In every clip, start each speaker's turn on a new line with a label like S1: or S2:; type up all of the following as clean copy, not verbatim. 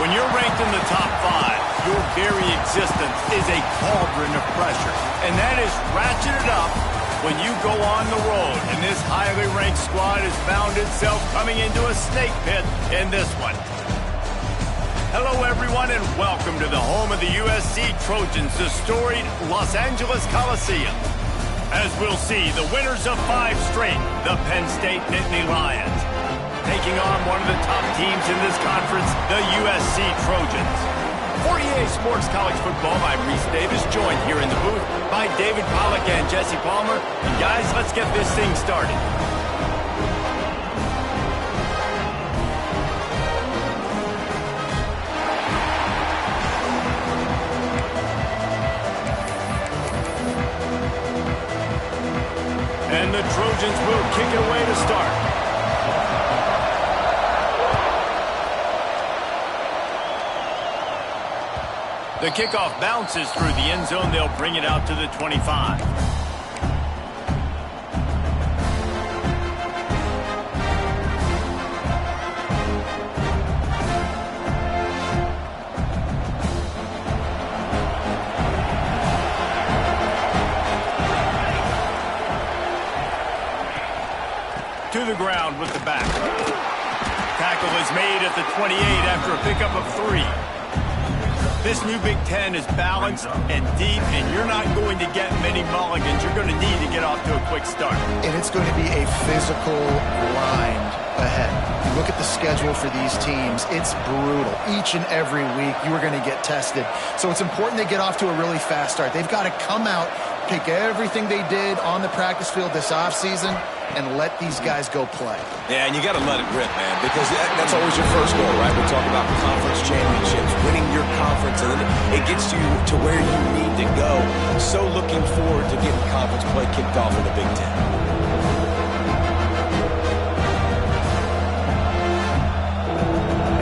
S1: When you're ranked in the top 5, your very existence is a cauldron of pressure. And that is ratcheted up when you go on the road. And this highly ranked squad has found itself coming into a snake pit in this one. Hello, everyone, and welcome to the home of the USC Trojans, the storied Los Angeles Coliseum. As we'll see, the winners of 5 straight, the Penn State Nittany Lions, taking on one of the top teams in this conference, the USC Trojans. For EA Sports College Football, I'm Reese Davis, joined here in the booth by David Pollack and Jesse Palmer. And guys, let's get this thing started. And the Trojans will kick it away to start. The kickoff bounces through the end zone. They'll bring it out to the 25. To the ground with the back. Tackle is made at the 28 after a pickup of 3. This new Big Ten is balanced and deep, and you're not going to get many mulligans. You're going to need to get off to a quick start.
S2: And it's going to be a physical grind ahead. You look at the schedule for these teams, it's brutal. Each and every week, you are going to get tested. So it's important they get off to a really fast start. They've got to come out, pick everything they did on the practice field this offseason, and let these guys go play.
S3: Yeah, and you got to let it rip, man, because that's always your first goal, right? We talk about conference championships, winning your conference, and then it gets you to where you need to go. So looking forward to getting conference play kicked off in the Big Ten.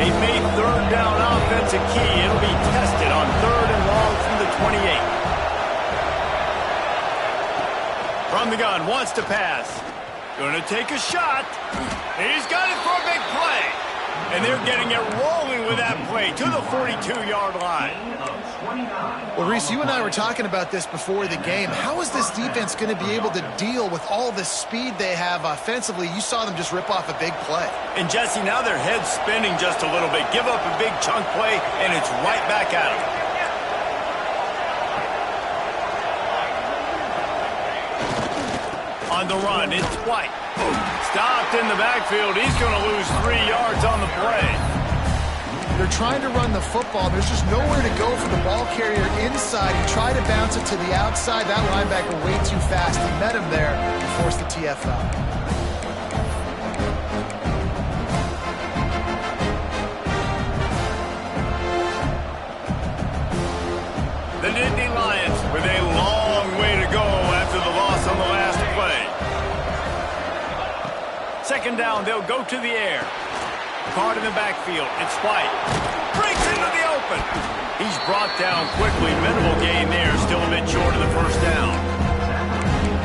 S1: A made third down offense a key. It'll be tested on 3rd and long from the 28. From the gun, wants to pass. Gonna take a shot. He's got it for a big play. And they're getting it rolling with that play to the 42-yard line.
S2: Well, Reese, you and I were talking about this before the game. How is this defense going to be able to deal with all the speed they have offensively? You saw them just rip off a big play.
S1: And, Jesse, now their head's spinning just a little bit. Give up a big chunk play, and it's right back at them. On the run, it's White. Stopped in the backfield. He's going to lose 3 yards on the play.
S2: They're trying to run the football. There's just nowhere to go for the ball carrier inside. He tried to bounce it to the outside. That linebacker way too fast. He met him there and forced the TFL.
S1: The Nittany Lions with a long way to go after the loss on the last play. 2nd down, they'll go to the air. Caught in the backfield. It's White. Breaks into the open. He's brought down quickly. Minimal gain there. Still a bit short of the 1st down.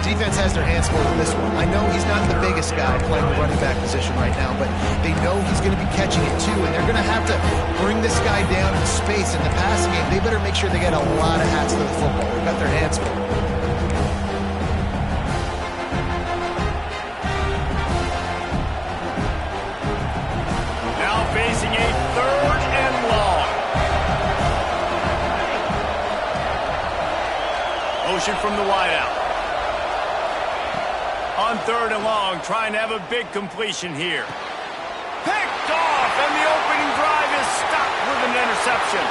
S2: Defense has their hands full with this one. I know he's not the biggest guy playing the running back position right now, but they know he's going to be catching it too, and they're going to have to bring this guy down in space in the passing game. They better make sure they get a lot of hats to the football. They've got their hands full.
S1: Now facing a 3rd and long. Motion from the wideout. On 3rd and long, trying to have a big completion here. Picked off, and the opening drive is stopped with an interception.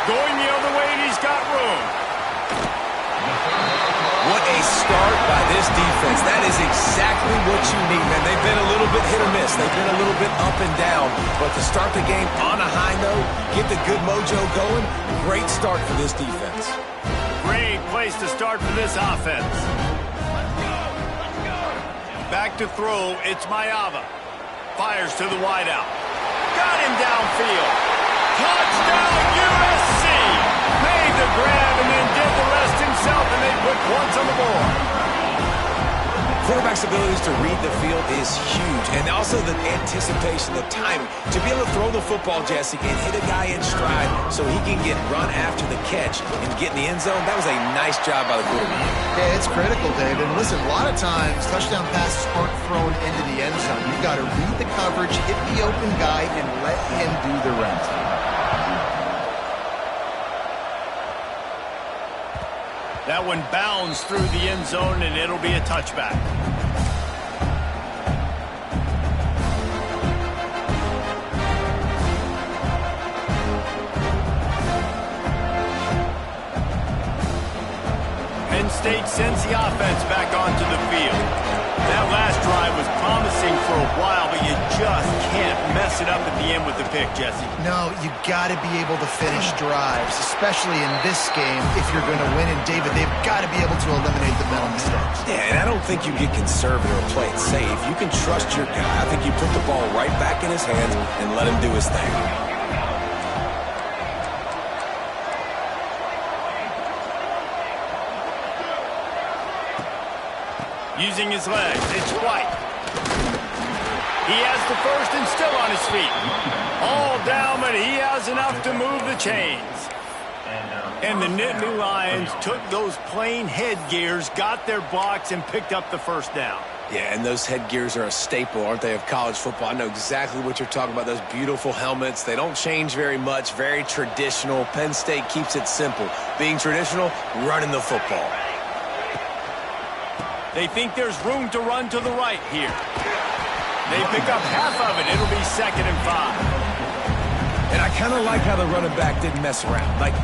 S1: Going the other way, and he's got room.
S3: What a start by this defense. That is exactly what you need, man. They've been a little bit hit or miss. They've been a little bit up and down. But to start the game on a high note, get the good mojo going, great start for this defense.
S1: Great place to start for this offense. Back to throw, it's Ncaa. Fires to the wideout. Got him downfield. Touchdown, USC! Made the grab and then did the rest himself, and they put points on the board.
S3: quarterback's abilities to read the field is huge. And also the anticipation, the timing. To be able to throw the football, Jesse, and hit a guy in stride so he can get run after the catch and get in the end zone, that was a nice job by the quarterback.
S2: Yeah, it's critical, David. And listen, a lot of times touchdown passes aren't thrown into the end zone. You've got to read the coverage, hit the open guy, and let him do the rest.
S1: That one bounds through the end zone, and it'll be a touchback. Penn State sends the offense back onto the field. That last drive was promising for a while, but you just can't mess it up at the end with the pick, Jesse.
S2: No, you got to be able to finish drives, especially in this game if you're going to win. And, David, they've got to be able to eliminate the mental mistakes.
S3: Yeah, and I don't think you get conservative or play it safe. You can trust your guy. I think you put the ball right back in his hands and let him do his thing.
S1: Using his legs, it's White. He has the first and still on his feet. All down, but he has enough to move the chains. And the Nittany Lions took those plain headgears, got their blocks, and picked up the first down.
S3: Yeah, and those headgears are a staple, aren't they, of college football? I know exactly what you're talking about, those beautiful helmets. They don't change very much, very traditional. Penn State keeps it simple. Being traditional, running the football.
S1: They think there's room to run to the right here. They pick up half of it. It'll be 2nd and 5.
S3: And I kind of like how the running back didn't mess around. Like,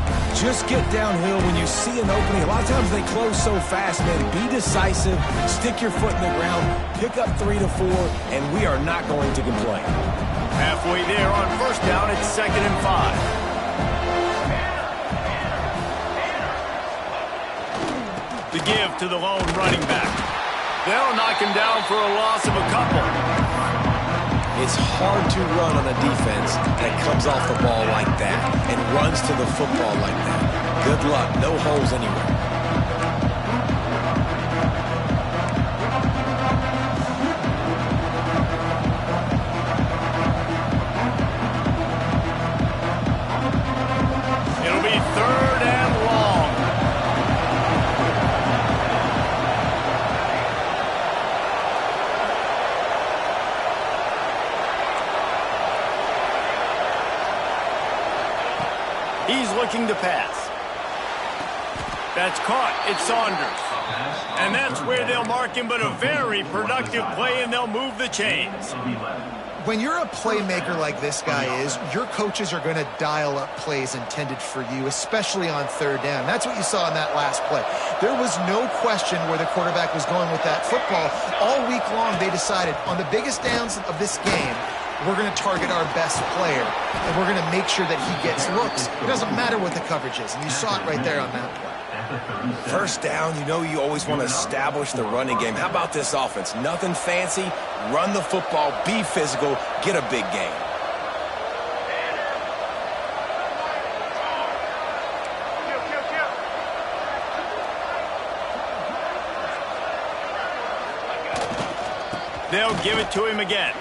S3: just get downhill when you see an opening. A lot of times they close so fast, man. Be decisive, stick your foot in the ground, pick up 3 to 4, and we are not going to complain.
S1: Halfway there on first down, it's 2nd and 5. The give to the lone running back. They'll knock him down for a loss of a couple.
S3: It's hard to run on a defense that comes off the ball like that and runs to the football like that. Good luck. No holes anywhere.
S1: It'll be 3rd and long. He's looking to pass. That's caught. It's Saunders. And that's where they'll mark him, but a very productive play, and they'll move the chains.
S2: When you're a playmaker like this guy is, your coaches are going to dial up plays intended for you, especially on 3rd down. That's what you saw in that last play. There was no question where the quarterback was going with that football. All week long, they decided on the biggest downs of this game, we're going to target our best player, and we're going to make sure that he gets looks. It doesn't matter what the coverage is, and you saw it right there on that play.
S3: First down, you know you always want to establish the running game. How about this offense? Nothing fancy. Run the football, be physical, get a big gain.
S1: They'll give it to him again.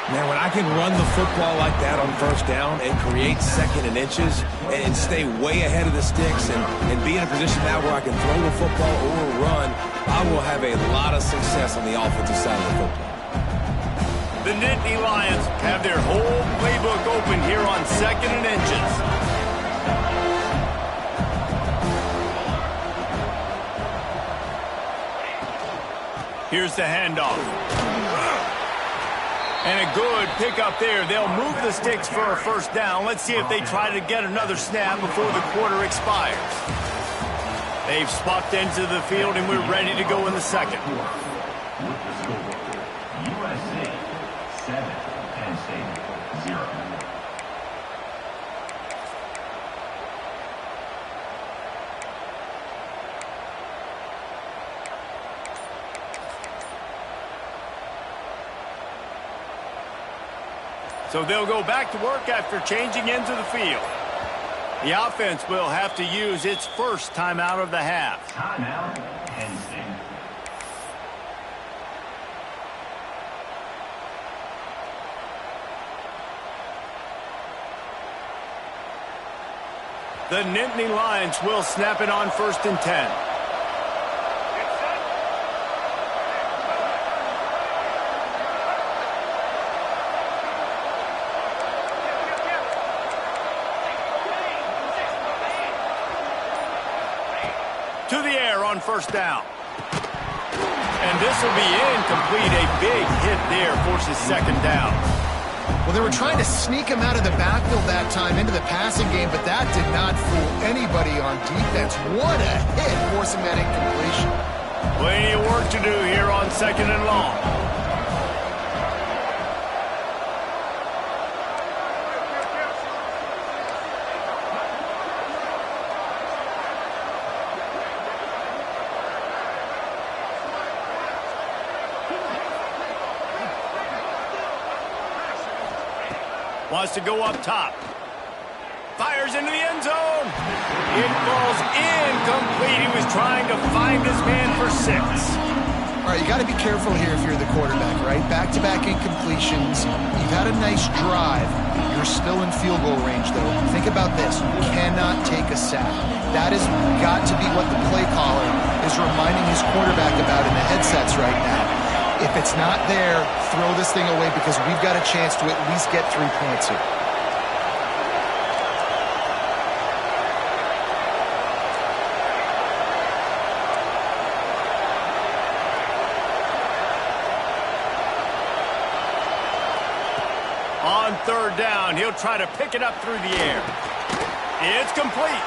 S3: Man, when I can run the football like that on first down and create 2nd and inches and stay way ahead of the sticks and be in a position now where I can throw the football or run, I will have a lot of success on the offensive side of the football.
S1: The Nittany Lions have their whole playbook open here on 2nd and inches. Here's the handoff. And a good pickup there. They'll move the sticks for a first down. Let's see if they try to get another snap before the quarter expires. They've swapped into the field, and we're ready to go in the second.
S4: With the scoreboard, USA 7, Penn State 0.
S1: So they'll go back to work after changing into the field. The offense will have to use its first timeout of the half.
S4: Timeout, Penn State.
S1: The Nittany Lions will snap it on 1st and 10. To the air on 1st down. And this will be incomplete. A big hit there forces 2nd down.
S2: Well, they were trying to sneak him out of the backfield that time into the passing game, but that did not fool anybody on defense. What a hit, forcing that incompletion.
S1: Plenty of work to do here on 2nd and long. Wants to go up top. Fires into the end zone. It falls incomplete. He was trying to find his man for 6.
S2: All right, you got to be careful here if you're the quarterback, right? Back-to-back incompletions. You've had a nice drive. You're still in field goal range, though. Think about this. You cannot take a sack. That has got to be what the play caller is reminding his quarterback about in the headsets right now. If it's not there, throw this thing away because we've got a chance to at least get 3 points here.
S1: On 3rd down, he'll try to pick it up through the air. It's complete.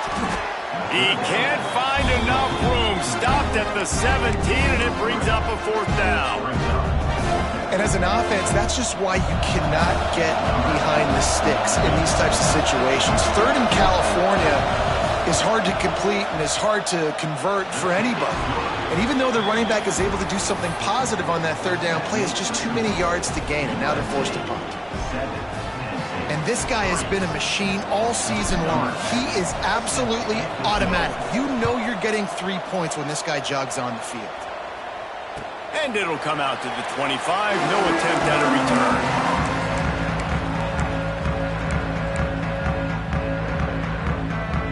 S1: He can't find enough room. Stopped at the 17, and it brings up a 4th down.
S2: And as an offense, that's just why you cannot get behind the sticks in these types of situations. 3rd in California is hard to complete and is hard to convert for anybody. And even though the running back is able to do something positive on that 3rd down play, it's just too many yards to gain, and now they're forced to punt. And this guy has been a machine all season long. He is absolutely automatic. You know you're getting 3 points when this guy jogs on the field.
S1: And it'll come out to the 25. No attempt at a return.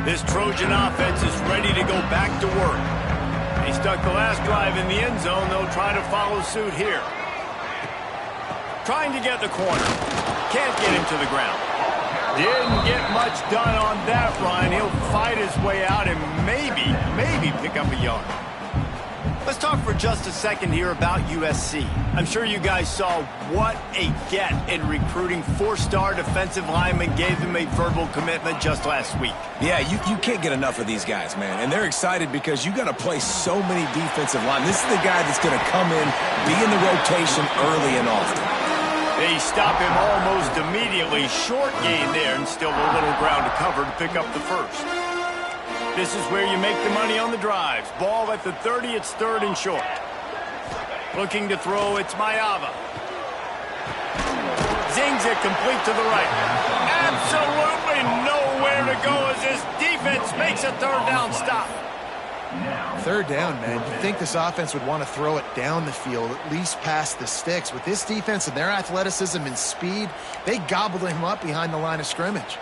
S1: This Trojan offense is ready to go back to work. They stuck the last drive in the end zone. They'll try to follow suit here. Trying to get the corner. Can't get him to the ground. Didn't get much done on that run. He'll fight his way out and maybe pick up a yard. Let's talk for just a second here about USC. I'm sure you guys saw what a get in recruiting. 4-star defensive linemen gave them a verbal commitment just last week.
S3: Yeah, you can't get enough of these guys, man. And they're excited because you got to play so many defensive linemen. This is the guy that's going to come in, be in the rotation early and often.
S1: They stop him almost immediately. Short gain there and still a little ground to cover to pick up the 1st. This is where you make the money on the drives. Ball at the 30, it's 3rd and short. Looking to throw, it's Ncaa. Zings it complete to the right. Absolutely nowhere to go as this defense makes a 3rd down stop.
S2: 3rd down, man. You'd think this offense would want to throw it down the field, at least past the sticks. With this defense and their athleticism and speed, they gobbled him up behind the line of scrimmage.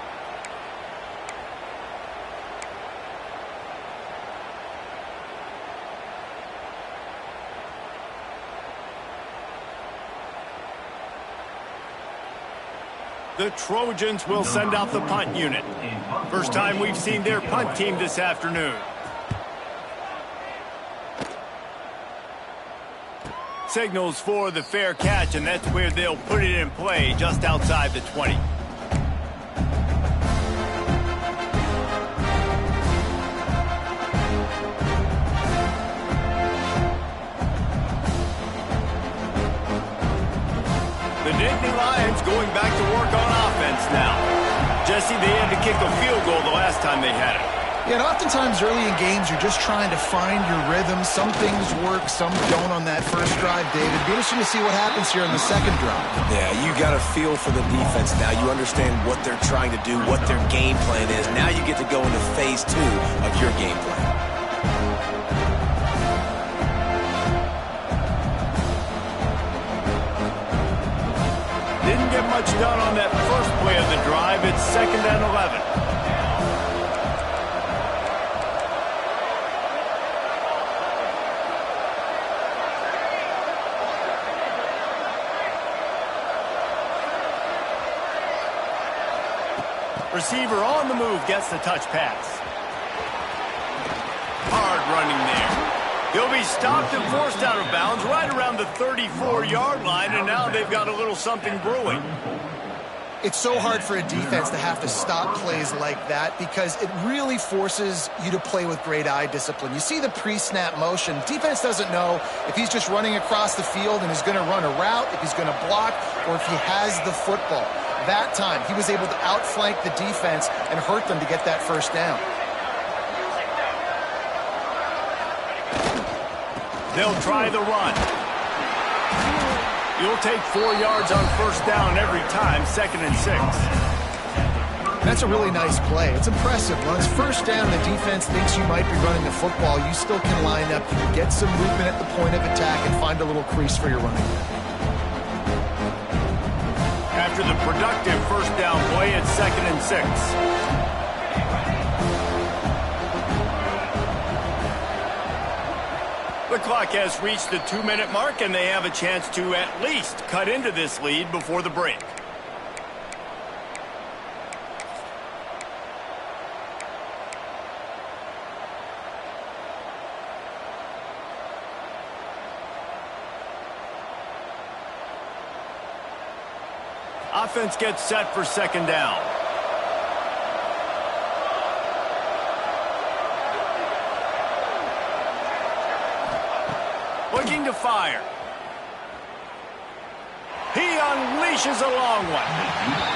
S1: The Trojans will send out the punt unit. First time we've seen their punt team this afternoon. Signals for the fair catch, and that's where they'll put it in play, just outside the 20. The Nittany Lions going back to work on offense now. Jesse, they had to kick a field goal the last time they had it.
S2: Yeah, and oftentimes early in games, you're just trying to find your rhythm. Some things work, some don't on that first drive, David. Be interesting to see what happens here on the second drive.
S3: Yeah, you got a feel for the defense now. You understand what they're trying to do, what their game plan is. Now you get to go into phase 2 of your game plan.
S1: Didn't get much done on that first play of the drive. It's 2nd and 11. Receiver on the move gets the touch pass. Hard running there. He'll be stopped and forced out of bounds right around the 34-yard line, and now they've got a little something brewing.
S2: It's so hard for a defense to have to stop plays like that because it really forces you to play with great eye discipline. You see the pre-snap motion. Defense doesn't know if he's just running across the field and is going to run a route, if he's going to block, or if he has the football. That time, he was able to outflank the defense and hurt them to get that first down.
S1: They'll try the run. You'll take 4 yards on first down every time, 2nd and 6.
S2: That's a really nice play. It's impressive. Once first down, the defense thinks you might be running the football. You still can line up. You can get some movement at the point of attack and find a little crease for your running back.
S1: After the productive first down play, it's 2nd and 6. The clock has reached the 2-minute mark, and they have a chance to at least cut into this lead before the break. Offense gets set for 2nd down. Looking to fire. He unleashes a long one.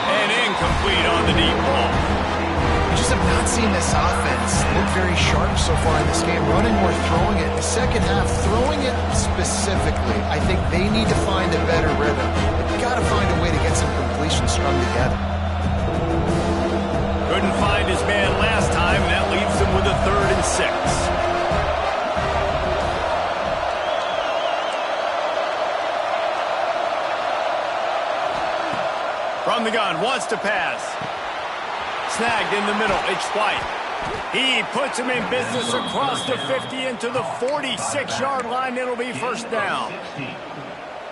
S1: And incomplete on the deep ball.
S2: I just have not seen this offense look very sharp so far in this game. Running or throwing it. The second half, throwing it specifically. I think they need to find a better rhythm. They've got to find a way to get some completions strung together.
S1: Couldn't find his man last time. That leaves them with a 3rd and 6. From the gun, wants to pass. Snagged in the middle, it's White. He puts him in business across the 50 into the 46-yard line. It'll be first down.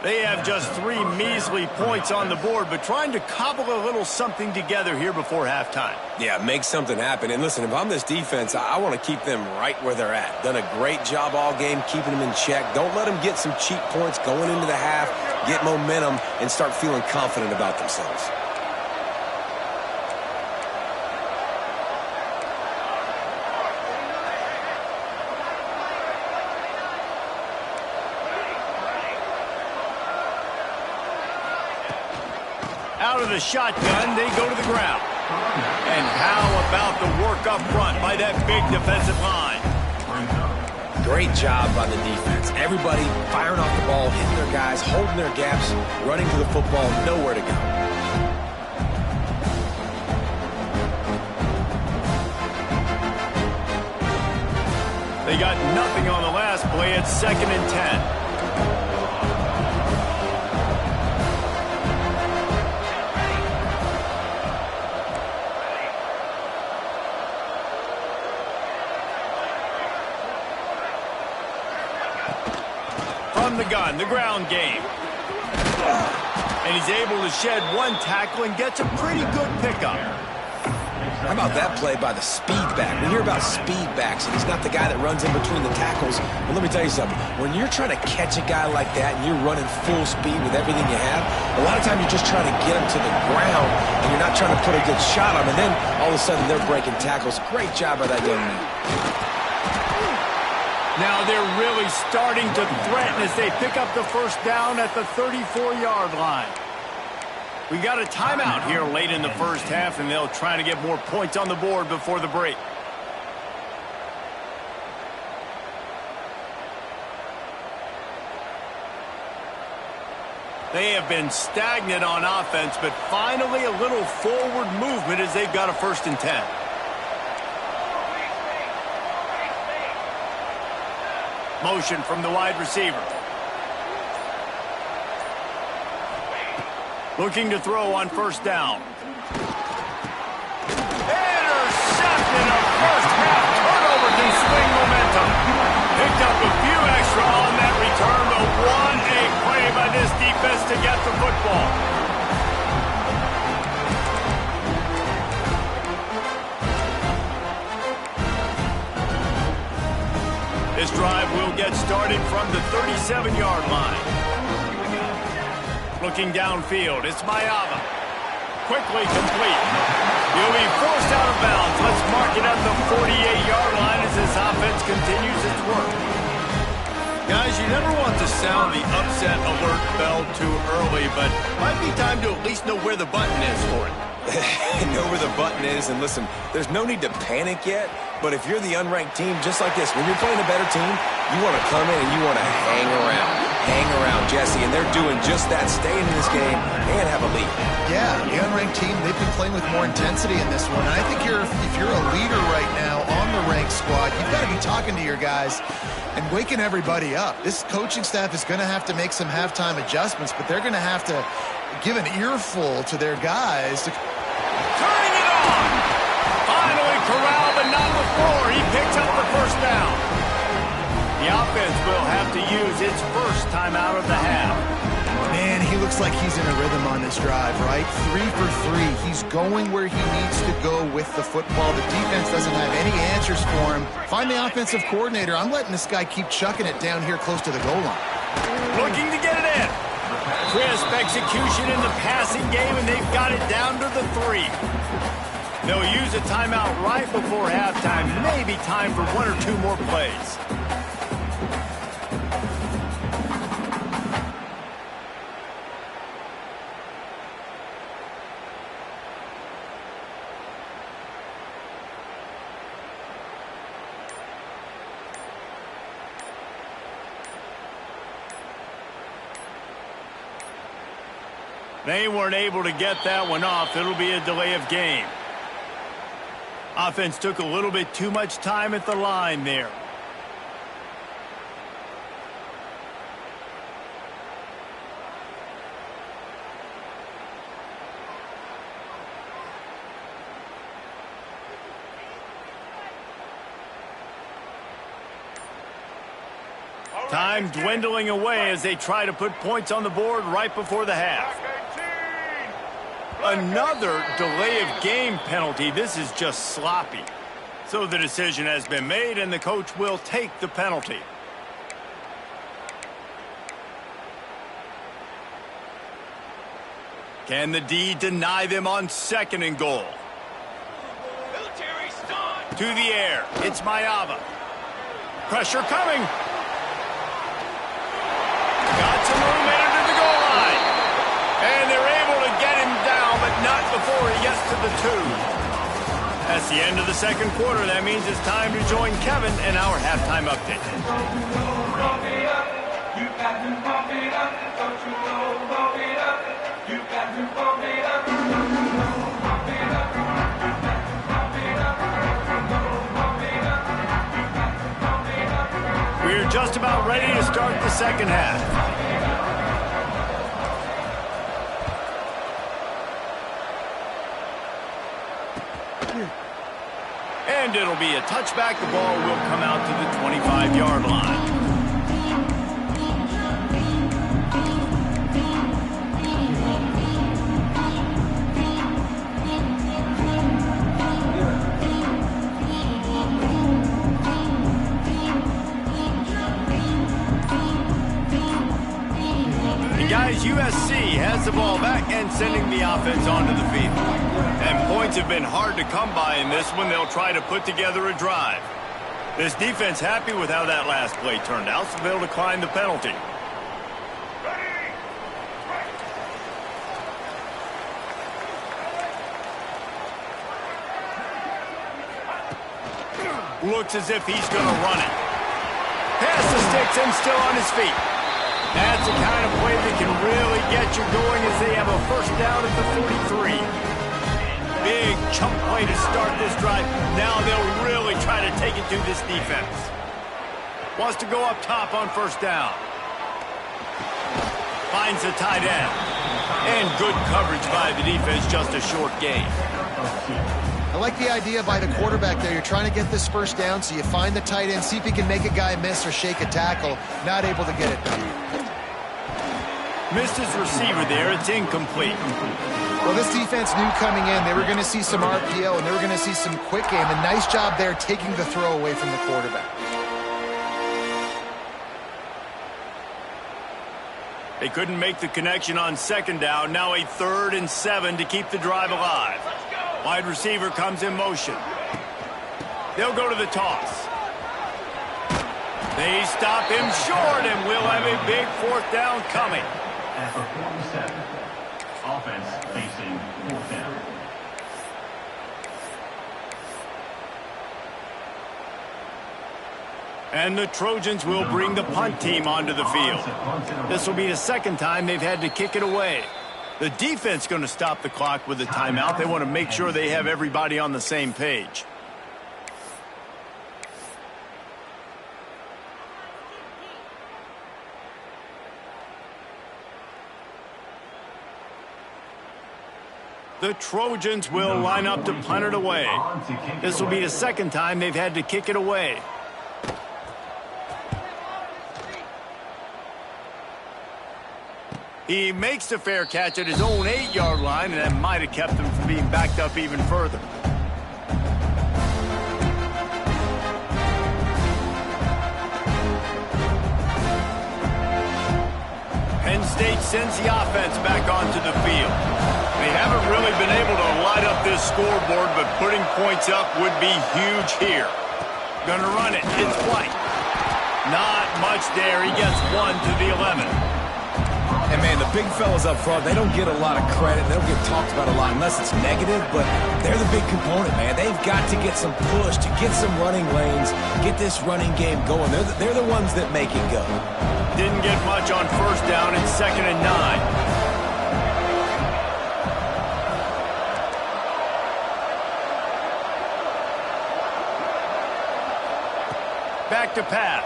S1: They have just 3 measly points on the board, but trying to cobble a little something together here before halftime.
S3: Yeah, make something happen. And listen, if I'm this defense, I want to keep them right where they're at. Done a great job all game keeping them in check. Don't let them get some cheap points going into the half, get momentum, and start feeling confident about themselves.
S1: Out of the shotgun, they go to the ground. And how about the work up front by that big defensive line?
S3: Great job by the defense. Everybody firing off the ball, hitting their guys, holding their gaps, running to the football, nowhere to go.
S1: They got nothing on the last play. It's 2nd and 10. The gun, the ground game. And he's able to shed 1 tackle and gets a pretty good pickup.
S3: How about that play by the speed back? We hear about speed backs, and he's not the guy that runs in between the tackles. But let me tell you something. When you're trying to catch a guy like that and you're running full speed with everything you have, a lot of times you're just trying to get him to the ground, and you're not trying to put a good shot on him. And then all of a sudden they're breaking tackles. Great job by that young man.
S1: Now they're really starting to threaten as they pick up the first down at the 34-yard line. We got a timeout here late in the first half, and they'll try to get more points on the board before the break. They have been stagnant on offense, but finally a little forward movement as they've got a 1st and 10. Motion from the wide receiver. Looking to throw on first down. Intercepted. A first half turnover can swing momentum. Picked up a few extra on that return, but what a play by this defense to get the football. get started from the 37-yard line. Looking downfield, it's Ncaa. Quickly complete. He'll be forced out of bounds. Let's mark it at the 48-yard line as this offense continues its work. Guys, you never want to sound the upset alert bell too early, but might be time to at least know where the button is for it.
S3: Know where the button is, and listen, there's no need to panic yet, but if you're the unranked team, just like this, when you're playing a better team, you want to come in and you want to hang around, Jesse, and they're doing just that, staying in this game and have a lead.
S2: Yeah, the unranked team, they've been playing with more intensity in this one, and I think if you're a leader right now on the ranked squad, you've got to be talking to your guys and waking everybody up. This coaching staff is going to have to make some halftime adjustments, but they're going to have to give an earful to their guys to...
S1: Turning it on! Finally corralled, but not before. He picks up the first down. The offense will have to use its first time out of the half.
S2: Man, he looks like he's in a rhythm on this drive, right? 3 for 3. He's going where he needs to go with the football. The defense doesn't have any answers for him. Find the offensive coordinator. I'm letting this guy keep chucking it down here close to the goal line.
S1: Looking to get it in. Crisp execution in the passing game, and they've got it down to the 3. They'll use a timeout right before halftime. Maybe time for 1 or 2 more plays. They weren't able to get that one off. It'll be a delay of game. Offense took a little bit too much time at the line there. Time dwindling away as they try to put points on the board right before the half. Another delay of game penalty. This is just sloppy. So the decision has been made, and the coach will take the penalty. Can the D deny them on 2nd and goal? To the air. It's Ncaa. Pressure coming. Got some room headed to the goal line. And they're able to get him down, but not before he gets to the 2. That's the end of the 2nd quarter. That means it's time to join Kevin in our halftime update. We're just about ready to start the 2nd half. And it'll be a touchback. The ball will come out to the 25-yard line. And guys, USC has the ball back and sending the offense onto the field. And points have been hard to come by in this one. They'll try to put together a drive. This defense happy with how that last play turned out, so they'll decline the penalty. Looks as if he's going to run it. Pass the sticks and still on his feet. That's the kind of play that can really get you going as they have a first down at the 43. Big chunk play to start this drive. Now they'll really try to take it to this defense. Wants to go up top on first down. Finds the tight end. And good coverage by the defense, just a short gain.
S2: I like the idea by the quarterback there. You're trying to get this first down, so you find the tight end, see if he can make a guy miss or shake a tackle. Not able to get it done.
S1: Missed his receiver there. It's incomplete.
S2: Well, this defense knew coming in they were going to see some RPO and they were going to see some quick game. A nice job there taking the throw away from the quarterback.
S1: They couldn't make the connection on second down. Now a 3rd and 7 to keep the drive alive. Wide receiver comes in motion. They'll go to the toss. They stop him short, and we'll have a big 4th down coming.
S4: After 47, offense facing 4th down.
S1: And the Trojans will bring the punt team onto the field. This will be the 2nd time they've had to kick it away. The defense going to stop the clock with a timeout. They want to make sure they have everybody on the same page. The Trojans will line up to punt it away. This will be the 2nd time they've had to kick it away. He makes the fair catch at his own 8-yard line, and that might have kept him from being backed up even further. Penn State sends the offense back onto the field. They haven't really been able to light up this scoreboard, but putting points up would be huge here. Gonna run it. It's White. Not much there. He gets 1 to the 11.
S3: And, man, the big fellas up front, they don't get a lot of credit. They don't get talked about a lot unless it's negative, but they're the big component, man. They've got to get some push, to get some running lanes, get this running game going. They're the ones that make it go.
S1: Didn't get much on 1st down. It's 2nd and 9. Back to pass.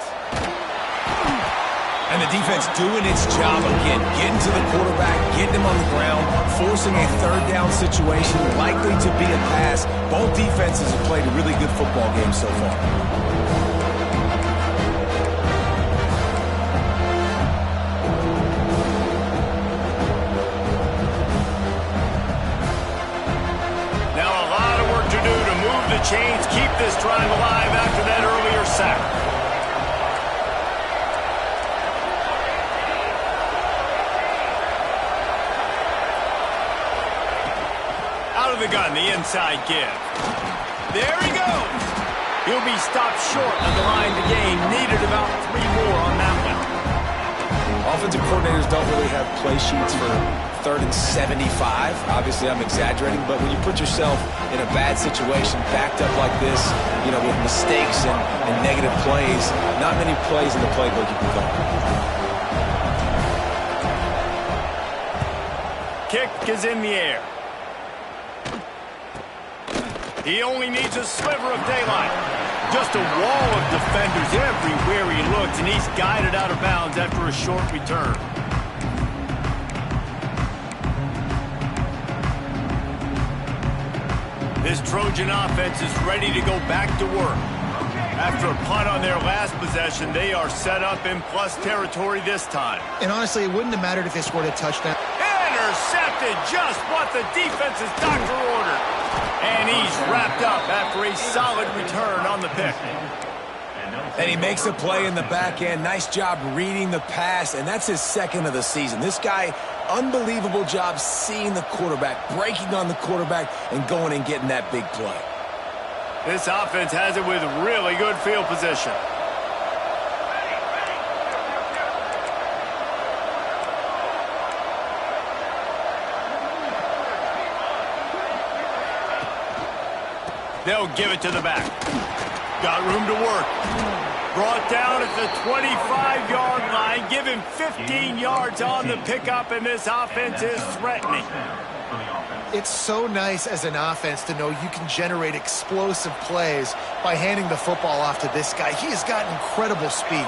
S3: And the defense doing its job again, getting to the quarterback, getting him on the ground, forcing a 3rd down situation, likely to be a pass. Both defenses have played a really good football game so far.
S1: Now a lot of work to do to move the chains, keep this drive alive after that earlier sack. Out of the gun, the inside give. There he goes. He'll be stopped short of the line to gain. Needed about 3 more on that one.
S3: Offensive coordinators don't really have play sheets for 3rd and 75. Obviously, I'm exaggerating, but when you put yourself in a bad situation, backed up like this, you know, with mistakes and negative plays, not many plays in the playbook you can call.
S1: Kick is in the air. He only needs a sliver of daylight. Just a wall of defenders everywhere he looks, and he's guided out of bounds after a short return. This Trojan offense is ready to go back to work. After a punt on their last possession, they are set up in plus territory this time.
S2: And honestly, it wouldn't have mattered if they scored a touchdown.
S1: Intercepted, just what the defense's doctor ordered. And he's wrapped up after a solid return on the pick.
S3: And he makes a play in the back end. Nice job reading the pass, and that's his 2nd of the season. This guy, unbelievable job seeing the quarterback, breaking on the quarterback, and going and getting that big play.
S1: This offense has it with really good field position. They'll give it to the back. Got room to work. Brought down at the 25-yard line. Give him 15 yards on the pickup, and this offense is threatening.
S2: It's so nice as an offense to know you can generate explosive plays by handing the football off to this guy. He has got incredible speed.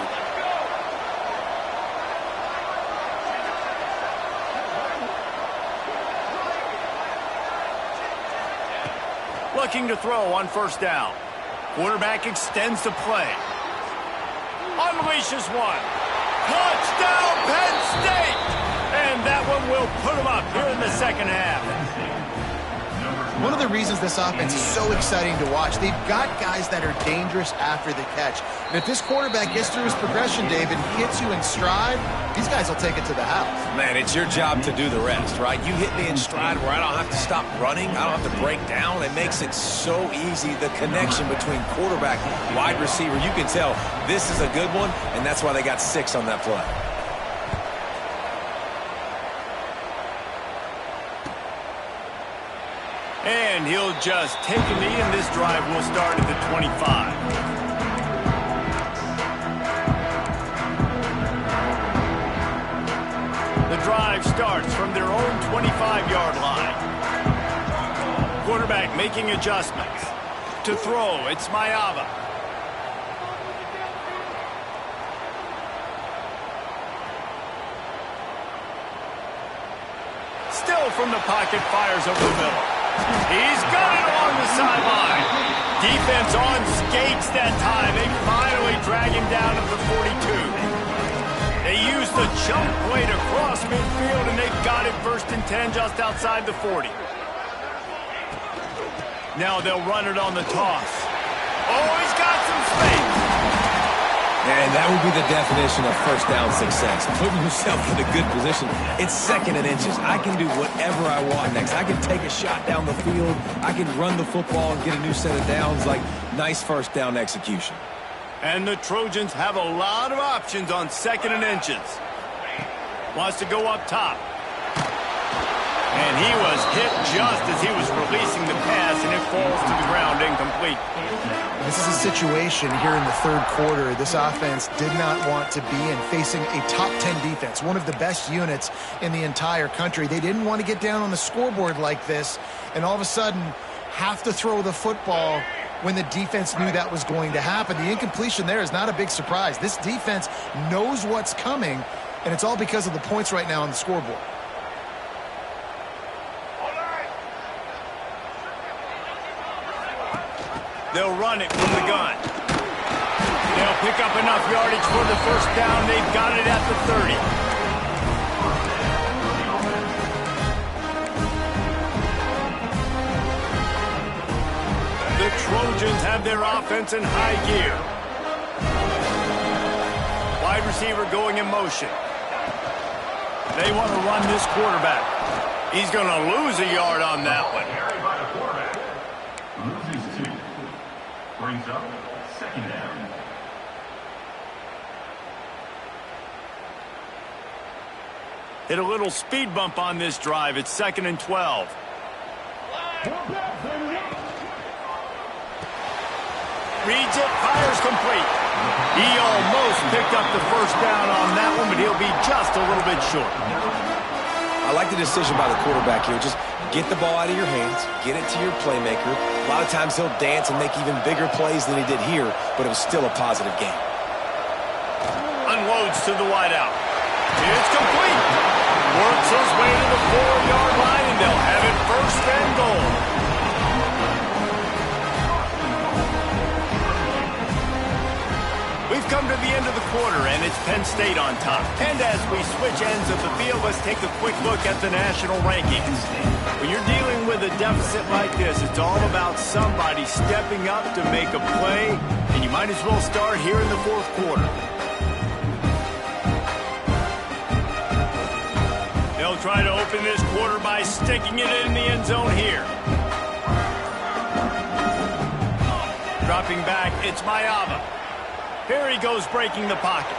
S1: Looking to throw on 1st down. Quarterback extends the play. Unleashes one. Touchdown, Penn State! And that one will put him up here in the 2nd half.
S2: One of the reasons this offense is so exciting to watch, they've got guys that are dangerous after the catch. And if this quarterback gets through his progression, David, hits you in stride, these guys will take it to the house.
S3: Man, it's your job to do the rest, right? You hit me in stride where I don't have to stop running. I don't have to break down. It makes it so easy, the connection between quarterback, wide receiver. You can tell this is a good one, and that's why they got 6 on that play.
S1: And he'll just take a knee, and this drive will start at the 25. The drive starts from their own 25-yard line. Quarterback making adjustments. To throw, it's Ncaa. Still from the pocket, fires over the middle. He's got it along the sideline. Defense on skates that time. They finally drag him down at the 42. They use the jump play to cross midfield, and they've got it 1st and 10 just outside the 40. Now they'll run it on the toss. Oh, he's got some space.
S3: And that would be the definition of first down success. Putting yourself in a good position. It's 2nd and inches. I can do whatever I want next. I can take a shot down the field. I can run the football and get a new set of downs. Like, nice first down execution.
S1: And the Trojans have a lot of options on 2nd and inches. Wants to go up top. And he was hit just as he was releasing the pass, and it falls to the ground incomplete.
S2: This is a situation here in the 3rd quarter this offense did not want to be in, facing a top 10 defense, one of the best units in the entire country. They didn't want to get down on the scoreboard like this and all of a sudden have to throw the football when the defense knew that was going to happen. The incompletion there is not a big surprise. This defense knows what's coming, and it's all because of the points right now on the scoreboard.
S1: They'll run it from the gun. They'll pick up enough yardage for the 1st down. They've got it at the 30. The Trojans have their offense in high gear. Wide receiver going in motion. They want to run this quarterback. He's going to lose a yard on that one.
S4: Brings up 2nd down.
S1: Hit a little speed bump on this drive. It's 2nd and 12. Reads it, fires complete. He almost picked up the 1st down on that one, but he'll be just a little bit short.
S3: I like the decision by the quarterback here. Just get the ball out of your hands, get it to your playmaker. A lot of times he'll dance and make even bigger plays than he did here, but it was still a positive game.
S1: Unloads to the wideout. It's complete. Works his way to the 4-yard line, and they'll have it 1st and goal. We've come to the end of the quarter, and it's Penn State on top. And as we switch ends of the field, let's take a quick look at the national rankings. When you're dealing with a deficit like this, it's all about somebody stepping up to make a play, and you might as well start here in the 4th quarter. They'll try to open this quarter by sticking it in the end zone here. Dropping back, it's Ncaa. Here he goes breaking the pocket.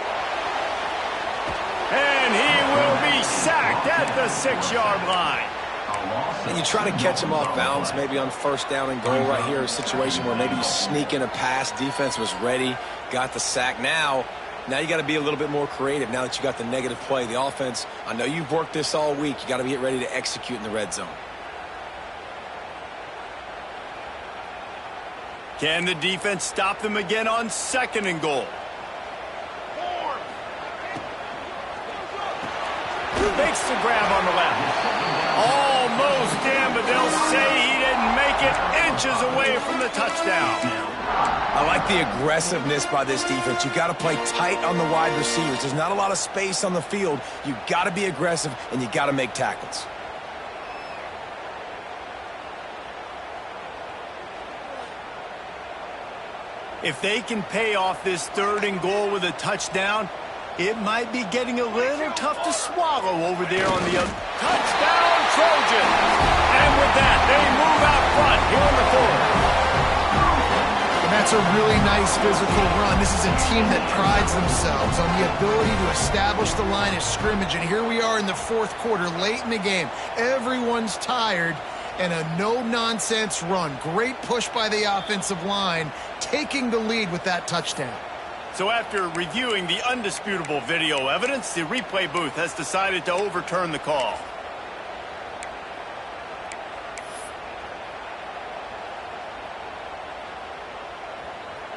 S1: And he will be sacked at the 6-yard line.
S3: And you try to catch him off bounds, maybe on 1st down and goal right here, a situation where maybe you sneak in a pass, defense was ready, got the sack. Now you got to be a little bit more creative now that you got the negative play. The offense, I know you've worked this all week. You got to get ready to execute in the red zone.
S1: Can the defense stop them again on 2nd and goal? Makes the grab on the left. Almost in, but they'll say he didn't make it, inches away from the touchdown.
S3: I like the aggressiveness by this defense. You got to play tight on the wide receivers. There's not a lot of space on the field. You got to be aggressive, and you got to make tackles.
S1: If they can pay off this 3rd and goal with a touchdown, it might be getting a little tough to swallow over there on the other. Touchdown, Trojan! And with that, they move out front here on the 4th.
S2: And that's a really nice physical run. This is a team that prides themselves on the ability to establish the line of scrimmage. And here we are in the 4th quarter, late in the game. Everyone's tired, and a no-nonsense run. Great push by the offensive line, taking the lead with that touchdown.
S1: So after reviewing the undisputable video evidence, the replay booth has decided to overturn the call.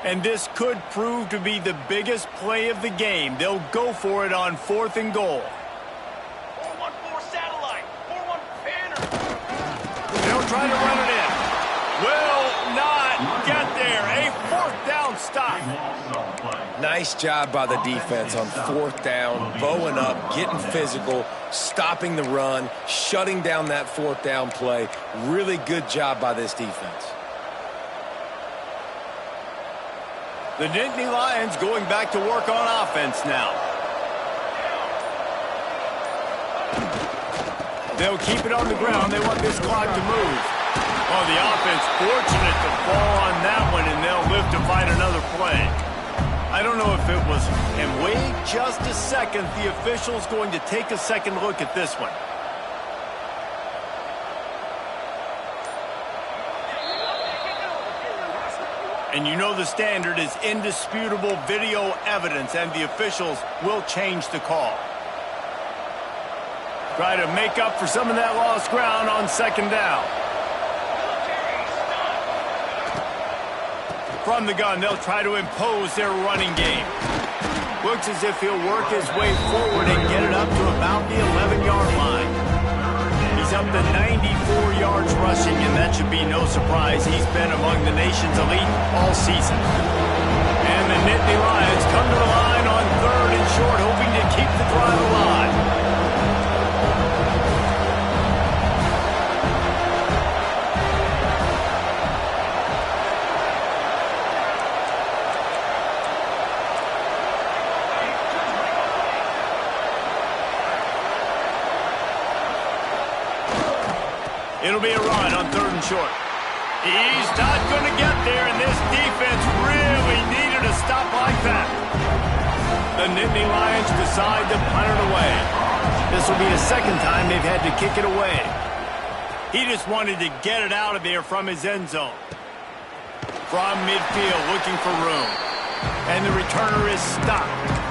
S1: And this could prove to be the biggest play of the game. They'll go for it on 4th and goal.
S5: 414 satellite, 41 banner.
S1: They'll try to run it in. Will not get there. A 4th down stop.
S3: Nice job by the defense on 4th down, bowing up, getting physical, stopping the run, shutting down that 4th down play. Really good job by this defense.
S1: The Nittany Lions going back to work on offense now. They'll keep it on the ground. They want this clock to move. Oh, the offense fortunate to fall on that one, and they'll live to fight another play. I don't know if it was, and wait just a second, the official's going to take a second look at this one. And you know the standard is indisputable video evidence, and the officials will change the call. Try to make up for some of that lost ground on 2nd down. From the gun, they'll try to impose their running game. Looks as if he'll work his way forward and get it up to about the 11-yard line. He's up to 94 yards rushing, and that should be no surprise. He's been among the nation's elite all season. And the Nittany Lions come to the line on 3rd and short, hoping to keep the drive alive. It'll be a run on 3rd and short. He's not going to get there, and this defense really needed a stop like that. The Nittany Lions decide to punt it away. This will be the 2nd time they've had to kick it away. He just wanted to get it out of there from his end zone. From midfield, looking for room. And the returner is stopped.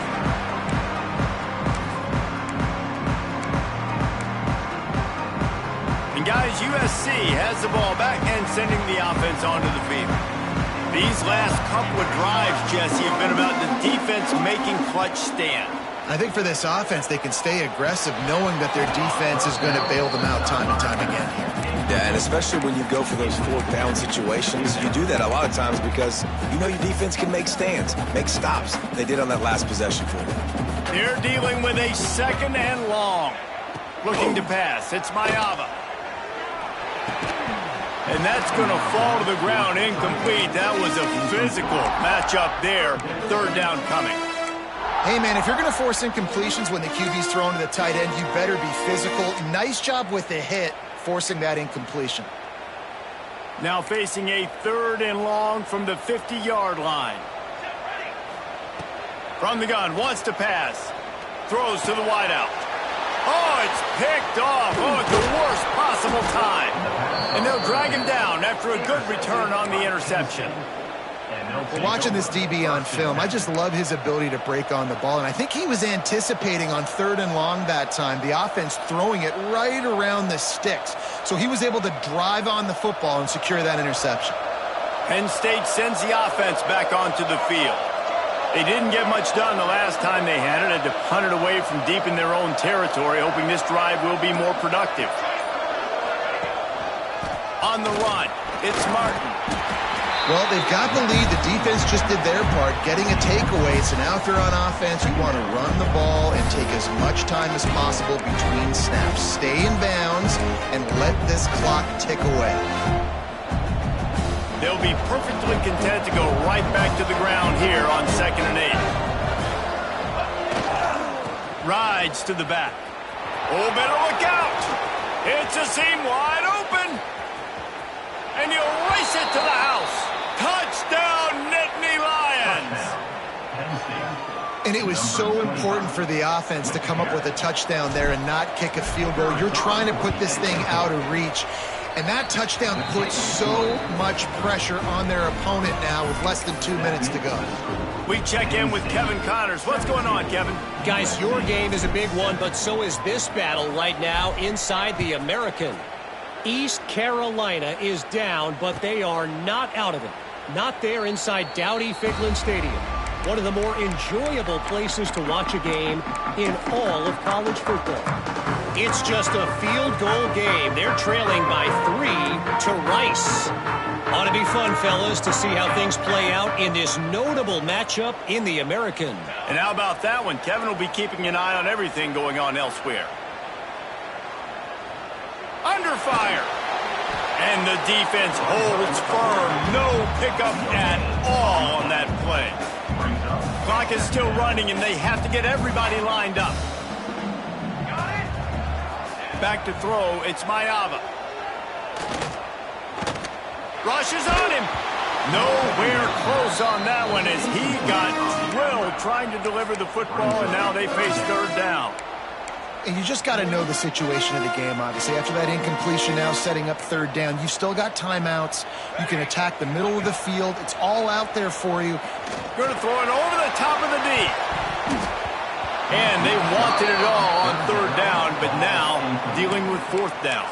S1: Guys, USC has the ball back and sending the offense onto the field. These last couple of drives, Jesse, have been about the defense making clutch stand.
S2: I think for this offense, they can stay aggressive knowing that their defense is going to bail them out time and time again here.
S3: Yeah, and especially when you go for those 4th down situations, you do that a lot of times because you know your defense can make stands, make stops. They did on that last possession for them.
S1: They're dealing with a 2nd and long. Looking to pass. It's Ncaa. And that's going to fall to the ground incomplete. That was a physical matchup there. 3rd down coming.
S2: Hey, man, if you're going to force incompletions when the QB's thrown to the tight end, you better be physical. Nice job with the hit, forcing that incompletion.
S1: Now facing a 3rd and long from the 50-yard line. From the gun, wants to pass. Throws to the wideout. Oh, it's picked off. Oh, at the worst possible time. And they'll drag him down after a good return on the interception.
S2: Watching this DB on film, I just love his ability to break on the ball. And I think he was anticipating on 3rd and long that time, the offense throwing it right around the sticks. So he was able to drive on the football and secure that interception.
S1: Penn State sends the offense back onto the field. They didn't get much done the last time they had it. Had to punt it away from deep in their own territory, hoping this drive will be more productive. On the run, it's Martin.
S2: Well, they've got the lead. The defense just did their part, getting a takeaway. So now if they're on offense, you want to run the ball and take as much time as possible between snaps. Stay in bounds and let this clock tick away.
S1: They'll be perfectly content to go right back to the ground here on 2nd and 8. Rides to the back. Oh, better look out. It's a seam wide open. And you race it to the house. Touchdown, Nittany Lions.
S2: And it was so important for the offense to come up with a touchdown there and not kick a field goal. You're trying to put this thing out of reach. And that touchdown puts so much pressure on their opponent now with less than 2 minutes to go.
S1: We check in with Kevin Connors. What's going on, Kevin?
S6: Guys, your game is a big one, but so is this battle right now inside the American. East Carolina is down, but they are not out of it. Not there inside Dowdy-Ficklen Stadium. One of the more enjoyable places to watch a game in all of college football. It's just a field goal game. They're trailing by 3 to Rice. Ought to be fun, fellas, to see how things play out in this notable matchup in the American.
S1: And how about that one? Kevin will be keeping an eye on everything going on elsewhere. Under fire. And the defense holds firm. No pickup at all on that play. Clock is still running, and they have to get everybody lined up. Back to throw, it's Mayava. Rushes on him. Nowhere close on that one as he got drilled trying to deliver the football, and now they face 3rd down.
S2: And you just got to know the situation of the game, obviously. After that incompletion now setting up 3rd down, you still got timeouts. You can attack the middle of the field. It's all out there for you.
S1: Going to throw it over the top of the D. And they wanted it all on 3rd down, but now dealing with 4th down.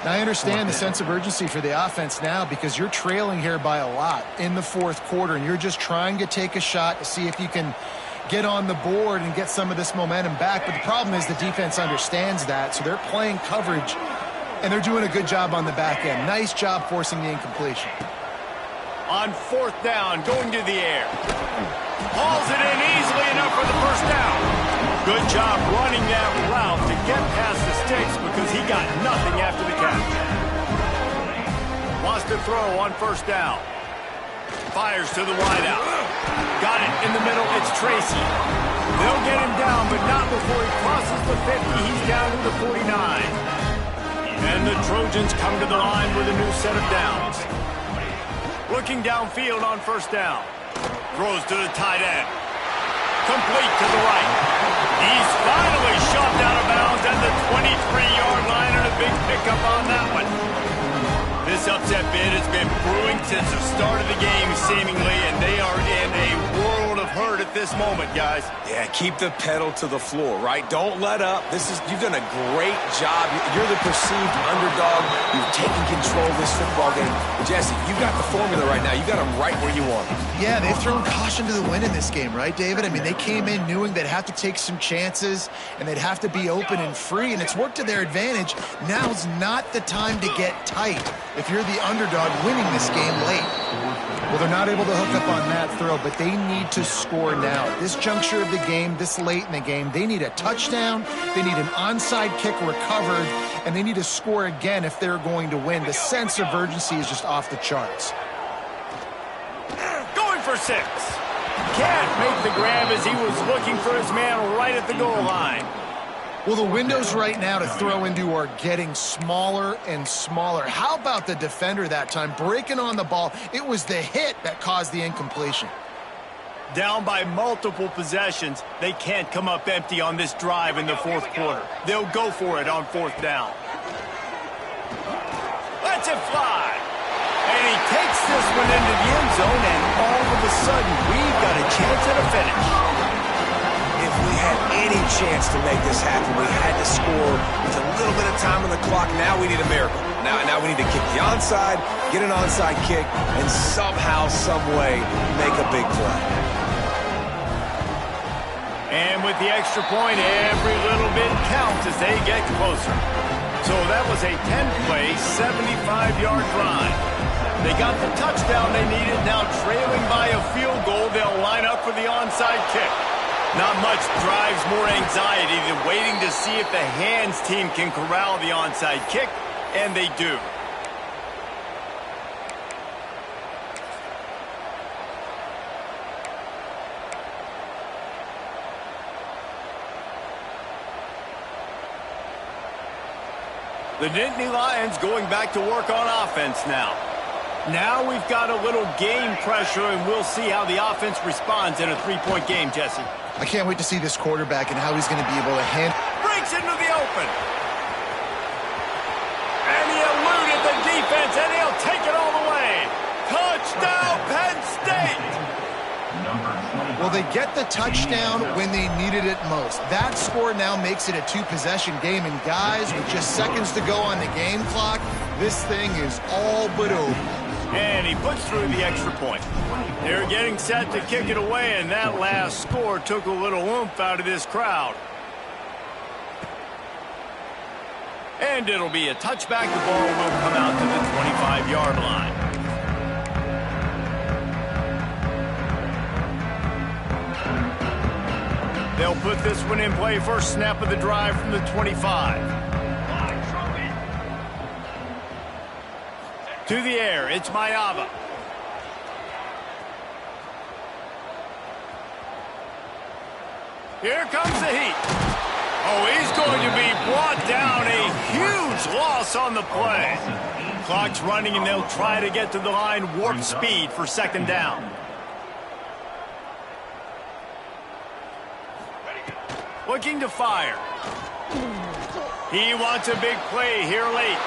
S2: Now, I understand the sense of urgency for the offense now because you're trailing here by a lot in the 4th quarter, and you're just trying to take a shot to see if you can get on the board and get some of this momentum back. But the problem is the defense understands that, so they're playing coverage, and they're doing a good job on the back end. Nice job forcing the incompletion.
S1: On 4th down, going to the air. Hauls it in easily enough for the 1st down. Good job running that route to get past the sticks because he got nothing after the catch. Wants to throw on 1st down. Fires to the wideout. Got it in the middle. It's Tracy. They'll get him down, but not before he crosses the 50. He's down to the 49. And the Trojans come to the line with a new set of downs. Looking downfield on 1st down. Throws to the tight end. Complete to the right. He's finally shoved out of bounds at the 23-yard line, and a big pickup on that one. This upset bid has been brewing since the start of the game, seemingly, and they are in a world of hurt at this moment, guys.
S3: Yeah, keep the pedal to the floor, right? Don't let up. You've done a great job. You're the perceived underdog. You've taken control of this football game. Jesse, you got the formula right now. You got them right where you want them.
S2: Yeah, they've thrown caution to the wind in this game, right, David? I mean, they came in knowing they'd have to take some chances, and they'd have to be open and free, and it's worked to their advantage. Now's not the time to get tight if you're the underdog winning this game late. Well, they're not able to hook up on that throw, but they need to score now. At this juncture of the game, this late in the game, they need a touchdown, they need an onside kick recovered, and they need to score again if they're going to win. The sense of urgency is just off the charts.
S1: Going for 6. Can't make the grab as he was looking for his man right at the goal line.
S2: Well, the windows right now to throw into are getting smaller and smaller. How about the defender that time breaking on the ball? It was the hit that caused the incompletion.
S1: Down by multiple possessions, they can't come up empty on this drive in the 4th quarter. They'll go for it on 4th down. Lets it fly. And he takes this one into the end zone, and all of a sudden, we've got a chance at a finish.
S3: If we had any chance to make this happen, we had to score with a little bit of time on the clock. Now we need a miracle. Now we need to kick the onside, get an onside kick, and somehow, some way, make a big play.
S1: And with the extra point, every little bit counts as they get closer. So that was a 10-play, 75-yard drive. They got the touchdown they needed. Now trailing by a field goal, they'll line up for the onside kick. Not much drives more anxiety than waiting to see if the hands team can corral the onside kick, and they do. The Nittany Lions going back to work on offense now. Now we've got a little game pressure, and we'll see how the offense responds in a three-point game, Jesse.
S2: I can't wait to see this quarterback and how he's going to be able to handle.
S1: Breaks into the open. And he eluded the defense, and he'll take it all the way. Touchdown, Penn State!
S2: Well, they get the touchdown when they needed it most. That score now makes it a two-possession game, and guys, with just seconds to go on the game clock, this thing is all but over.
S1: And he puts through the extra point. They're getting set to kick it away, and that last score took a little oomph out of this crowd. And it'll be a touchback. The ball will come out to the 25-yard line. They'll put this one in play. First snap of the drive from the 25. To the air, it's Ncaa. Here comes the heat. Oh, he's going to be brought down. A huge loss on the play. Clock's running, and they'll try to get to the line warp speed for second down. Looking to fire. He wants a big play here late.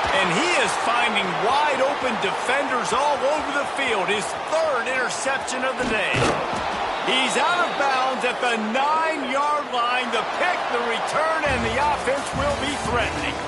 S1: And he is finding wide-open defenders all over the field. His third interception of the day. He's out of bounds at the 9-yard line. The pick, the return, and the offense will be threatening.